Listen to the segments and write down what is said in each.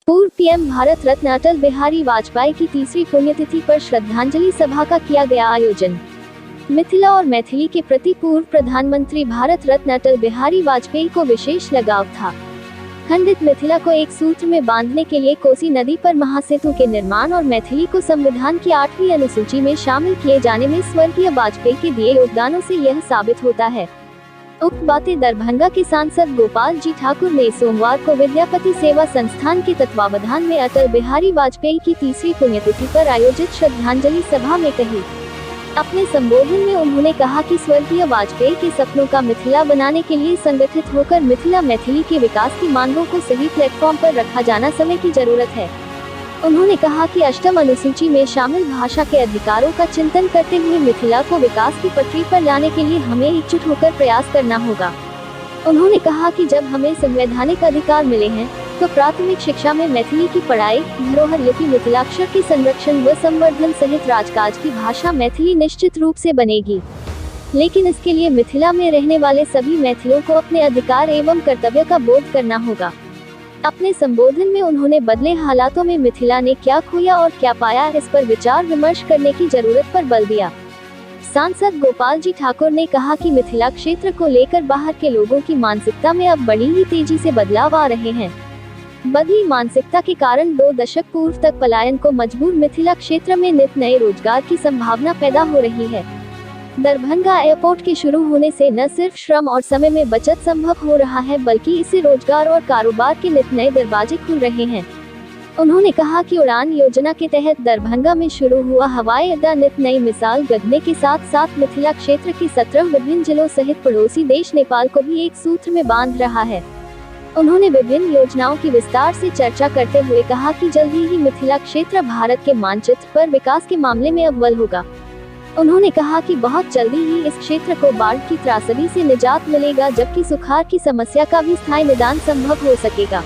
पूर्व पीएम भारत रत्न अटल बिहारी वाजपेयी की तीसरी पुण्यतिथि पर श्रद्धांजलि सभा का किया गया आयोजन। मिथिला और मैथिली के प्रति पूर्व प्रधानमंत्री भारत रत्न अटल बिहारी वाजपेयी को विशेष लगाव था। खंडित मिथिला को एक सूत्र में बांधने के लिए कोसी नदी पर महासेतु के निर्माण और मैथिली को संविधान की 8वीं अनुसूची में शामिल किए जाने में स्वर्गीय वाजपेयी के दिए योगदानों से यह साबित होता है। उक्त बातें दरभंगा के सांसद गोपाल जी ठाकुर ने सोमवार को विद्यापति सेवा संस्थान के तत्वावधान में अटल बिहारी वाजपेयी की तीसरी पुण्यतिथि पर आयोजित श्रद्धांजलि सभा में कही। अपने संबोधन में उन्होंने कहा कि स्वर्गीय वाजपेयी के सपनों का मिथिला बनाने के लिए संगठित होकर मिथिला मैथिली के विकास की मांगों को सही प्लेटफॉर्म पर रखा जाना समय की जरूरत है। उन्होंने कहा कि 8वीं अनुसूची में शामिल भाषा के अधिकारों का चिंतन करते हुए मिथिला को विकास की पटरी पर लाने के लिए हमें एकजुट होकर प्रयास करना होगा। उन्होंने कहा कि जब हमें संवैधानिक अधिकार मिले हैं तो प्राथमिक शिक्षा में मैथिली की पढ़ाई, धरोहर लिपि मिथिलाक्षर के संरक्षण व संवर्धन सहित राजकाज की भाषा मैथिली निश्चित रूप से बनेगी, लेकिन इसके लिए मिथिला में रहने वाले सभी मैथिलों को अपने अधिकार एवं कर्तव्य का बोध करना होगा। अपने संबोधन में उन्होंने बदले हालातों में मिथिला ने क्या खोया और क्या पाया, इस पर विचार विमर्श करने की जरूरत पर बल दिया। सांसद गोपाल जी ठाकुर ने कहा कि मिथिला क्षेत्र को लेकर बाहर के लोगों की मानसिकता में अब बड़ी ही तेजी से बदलाव आ रहे हैं। बदली मानसिकता के कारण 2 दशक पूर्व तक पलायन को मजबूर मिथिला क्षेत्र में नित नए रोजगार की संभावना पैदा हो रही है। दरभंगा एयरपोर्ट के शुरू होने से न सिर्फ श्रम और समय में बचत संभव हो रहा है, बल्कि इससे रोजगार और कारोबार के नित नए दरवाजे खुल रहे हैं। उन्होंने कहा कि उड़ान योजना के तहत दरभंगा में शुरू हुआ हवाई अड्डा नित नई मिसाल गढ़ने के साथ साथ मिथिला क्षेत्र के 17 विभिन्न जिलों सहित पड़ोसी देश नेपाल को भी एक सूत्र में बांध रहा है। उन्होंने विभिन्न योजनाओं की विस्तार से चर्चा करते हुए कहा कि जल्द ही मिथिला क्षेत्र भारत के मानचित्र पर विकास के मामले में अव्वल होगा। उन्होंने कहा कि बहुत जल्दी ही इस क्षेत्र को बाढ़ की त्रासदी से निजात मिलेगा, जबकि सुखाड़ की समस्या का भी स्थायी निदान संभव हो सकेगा।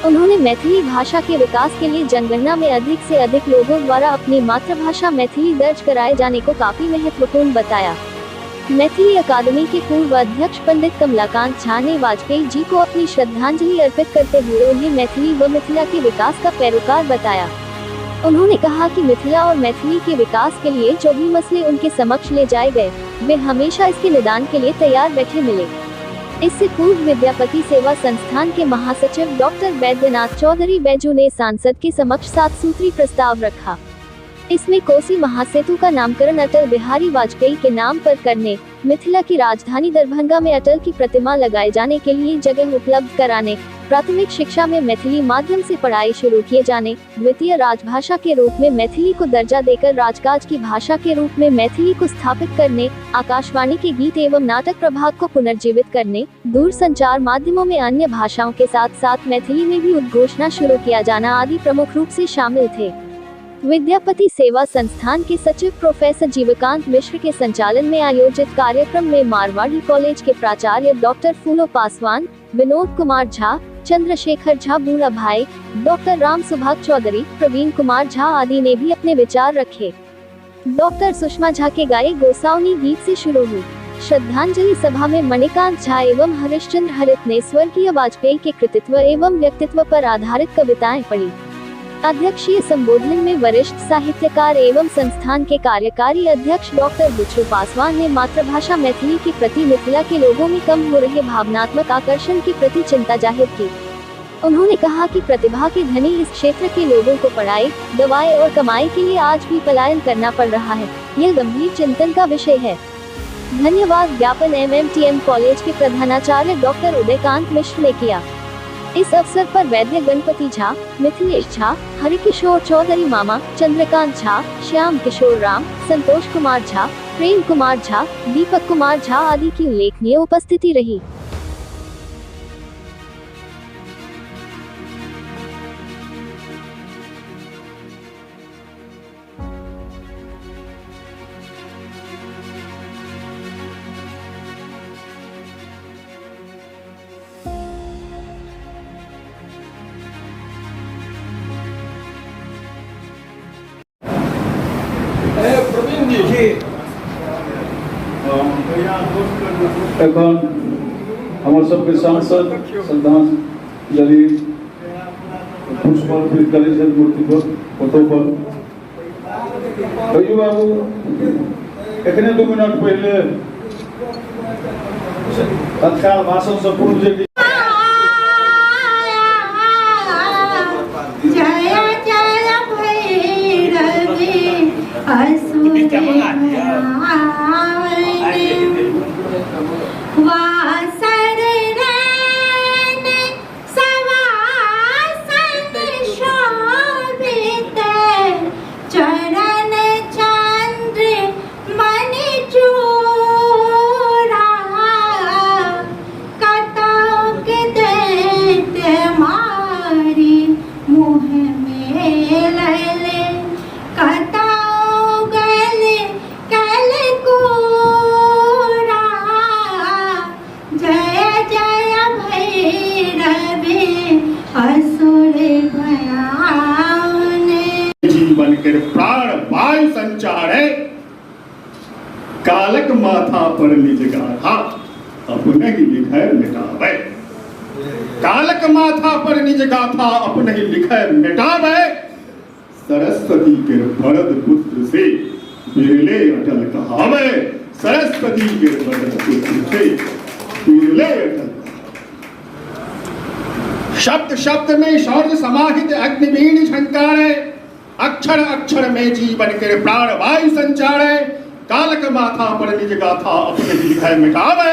उन्होंने मैथिली भाषा के विकास के लिए जनगणना में अधिक से अधिक लोगों द्वारा अपनी मातृभाषा मैथिली दर्ज कराए जाने को काफी महत्वपूर्ण बताया। मैथिली अकादमी के पूर्व अध्यक्ष पंडित कमलाकांत झा ने वाजपेयी जी को अपनी श्रद्धांजलि अर्पित करते हुए उन्हें मैथिली व मिथिला के विकास का पैरोकार बताया। उन्होंने कहा कि मिथिला और मैथिली के विकास के लिए जो भी मसले उनके समक्ष ले जाए गए, वे हमेशा इसके निदान के लिए तैयार बैठे मिले। इससे पूर्व विद्यापति सेवा संस्थान के महासचिव डॉक्टर बैद्यनाथ चौधरी बैजू ने सांसद के समक्ष 7 सूत्री प्रस्ताव रखा। इसमें कोसी महासेतु का नामकरण अटल बिहारी वाजपेयी के नाम पर करने, मिथिला की राजधानी दरभंगा में अटल की प्रतिमा लगाए जाने के लिए जगह उपलब्ध कराने, प्राथमिक शिक्षा में मैथिली माध्यम से पढ़ाई शुरू किए जाने, द्वितीय राजभाषा के रूप में मैथिली को दर्जा देकर राजकाज की भाषा के रूप में मैथिली को स्थापित करने, आकाशवाणी के गीत एवं नाटक प्रभाग को पुनर्जीवित करने, दूरसंचार माध्यमों में अन्य भाषाओं के साथ साथ मैथिली में भी उद्घोषणा शुरू किया जाना आदि प्रमुख रूप से शामिल थे। विद्यापति सेवा संस्थान के सचिव प्रोफेसर जीवकांत मिश्र के संचालन में आयोजित कार्यक्रम में मारवाड़ी कॉलेज के प्राचार्य डॉक्टर फूलो पासवान, विनोद कुमार झा, चंद्रशेखर झा बूढ़ा भाई, डॉक्टर राम सुभाग चौधरी, प्रवीण कुमार झा आदि ने भी अपने विचार रखे। डॉक्टर सुषमा झा के गाए गोसाउनी गीत से शुरू हुई श्रद्धांजलि सभा में मणिकांत झा एवं हरिश्चंद्र हरित ने स्वर्गीय वाजपेयी के कृतित्व एवं व्यक्तित्व पर आधारित कविताएं पढ़ी। अध्यक्षीय संबोधन में वरिष्ठ साहित्यकार एवं संस्थान के कार्यकारी अध्यक्ष डॉक्टर बुच्चू पासवान ने मातृभाषा मैथिली के प्रति मिथिला के लोगों में कम हो रहे भावनात्मक आकर्षण के प्रति चिंता जाहिर की। उन्होंने कहा कि प्रतिभा के धनी इस क्षेत्र के लोगों को पढ़ाई, दवाई और कमाई के लिए आज भी पलायन करना पड़ रहा है। यह गंभीर चिंतन का विषय है। धन्यवाद ज्ञापन MMTM कॉलेज के प्रधानाचार्य डॉक्टर उदयकांत मिश्र ने किया। इस अवसर पर वैद्य गणपति झा, मिथिलेश झा, हरिकिशोर चौधरी मामा, चंद्रकांत झा, श्याम किशोर राम, संतोष कुमार झा, प्रेम कुमार झा, दीपक कुमार झा आदि की उल्लेखनीय उपस्थिति रही। এখন আমার সবকে सांसद श्रद्धांजलि पुष्पांजलि करे छथि मूर्ति पर फोटो पर। कहियो बाबू एखने 2 मिनट पहले तत्काल भाषण से पूर्व जे जय जय भैरवी असुर वासर रैन सवासन शोभित चरण चंद्र मणि चूड़ा कतौक दैत्य मारी मुँह में लले कतौ गले कल कोरा जय जय भैरवी असुर भयावने जीवन के प्राण वायु संचारे कालक माथा पर निज गाथा अपने ही लिखे मिटावे। कालक माथा पर निज गाथा अपने ही लिखे मिटावे। सरस्वती के भरत पुत्र से बिरले अटल कहावे। सरस्वती के भरत पुत्र से बिरले अटल। शब्द शब्द में शौर्य समाहित अग्निवीण झंकारे। अक्षर अक्षर में जीवन के प्राण वायु संचारे। कालक माथा पर निज गाथा अपने ही लिखे मिटावे।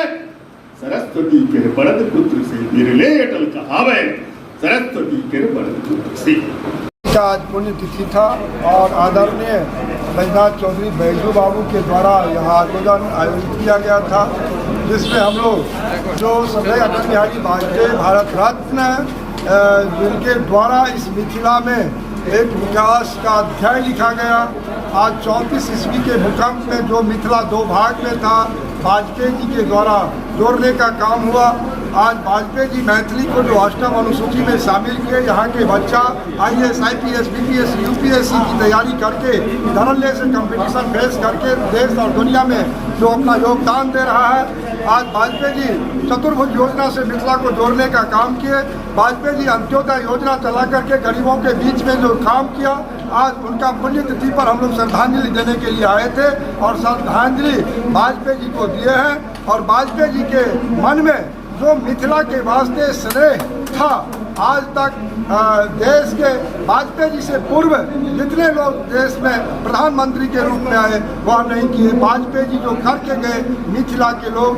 सरस्वती के भरत पुत्र से बिरले अटल कहावे। सरस्वती के भरत पुत्र से। आज पुण्यतिथि था और आदरणीय बैजनाथ चौधरी बैजू बाबू के द्वारा यह आयोजित किया गया था, जिसमें हम लोग जो सरदार अटल बिहारी वाजपेयी भारत रत्न जिनके द्वारा इस मिथिला में एक विकास का अध्याय लिखा गया। आज 34 ईस्वी के भूकंप में जो मिथिला 2 भाग में था, वाजपेयी जी के द्वारा जोड़ने का काम हुआ। आज वाजपेयी जी मैथिली को जो 8वीं अनुसूची में शामिल किए, यहाँ के बच्चा IAS, IPS, BPS, UPSC की तैयारी करके धड़ल्ले से कंपटीशन फेस करके देश और दुनिया में जो अपना योगदान दे रहा है। आज वाजपेयी जी चतुर्भुज योजना से मिथिला को जोड़ने का काम किए। वाजपेयी जी अंत्योदय योजना चला करके गरीबों के बीच में जो काम किया, आज उनका पुण्यतिथि पर हम लोग श्रद्धांजलि देने के लिए आए थे और श्रद्धांजलि वाजपेयी जी को दिए हैं। और वाजपेयी जी के मन में जो मिथिला के वास्ते स्नेह था, आज तक देश के वाजपेयी जी से पूर्व जितने लोग देश में प्रधानमंत्री के रूप में आए वह नहीं किए। वाजपेयी जी जो करके गए, मिथिला के लोग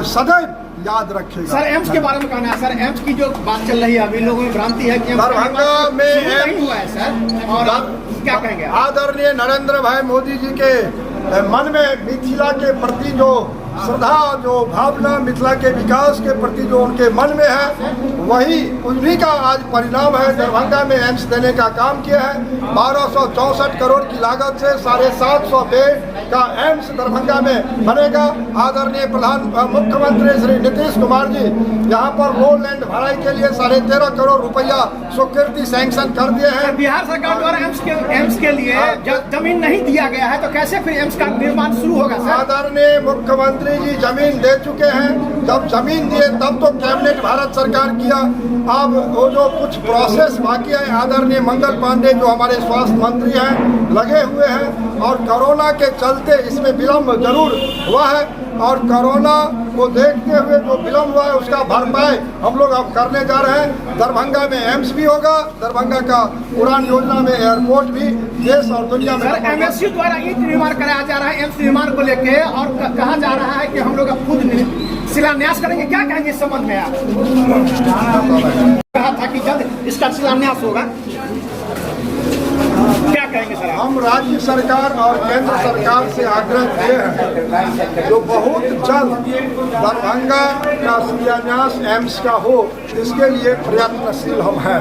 सदैव याद रखेगा। सर एम्स के बारे में कहना है। सर एम्स की जो बात चल रही है, अभी लोगों में भ्रांति है कि दरभंगा में नहीं हुआ है सर, और क्या कहेंगे? आदरणीय नरेंद्र भाई मोदी जी के मन में मिथिला के प्रति जो श्रद्धा, जो भावना, मिथिला के विकास के प्रति जो उनके मन में है, वही उन्हीं का आज परिणाम है। दरभंगा में एम्स देने का काम किया है। 1264 करोड़ की लागत से 750 बेड का एम्स दरभंगा में बनेगा। आदरणीय मुख्यमंत्री श्री नीतीश कुमार जी यहाँ पर रोड लैंड भराई के लिए 13.5 करोड़ रुपया स्वीकृति सैंक्शन कर दिए हैं। बिहार सरकार द्वारा एम्स के लिए जमीन नहीं दिया गया है, तो कैसे फिर एम्स का निर्माण शुरू होगा सर? आदरणीय मुख्यमंत्री जी जमीन दे चुके हैं। जब जमीन दिए तब तो कैबिनेट भारत सरकार किया। अब वो जो कुछ प्रोसेस बाकी है, आदरणीय मंगल पांडे जो हमारे स्वास्थ्य मंत्री हैं लगे हुए हैं, और कोरोना के चलते इसमें विलम्ब जरूर हुआ है। और कोरोना को देखते हुए जो विलम्ब हुआ है उसका भरपाई हम लोग अब करने जा रहे हैं। दरभंगा में एम्स भी होगा। दरभंगा का उड़ान योजना में एयरपोर्ट भी देश और दुनिया में। MSU द्वारा ईंट निर्माण कराया जा रहा है एम्स निर्माण को लेके, और कहा जा रहा है कि हम लोग अब खुद शिलान्यास करेंगे। क्या कहेंगे इस संबंध में आप? कहा था कि जल्द इसका शिलान्यास होगा, क्या कहेंगे सर? हम राज्य सरकार और केंद्र सरकार से आग्रह किए हैं जो बहुत जल्द दरभंगा का शिलान्यास एम्स का हो, इसके लिए प्रयत्नशील हम हैं।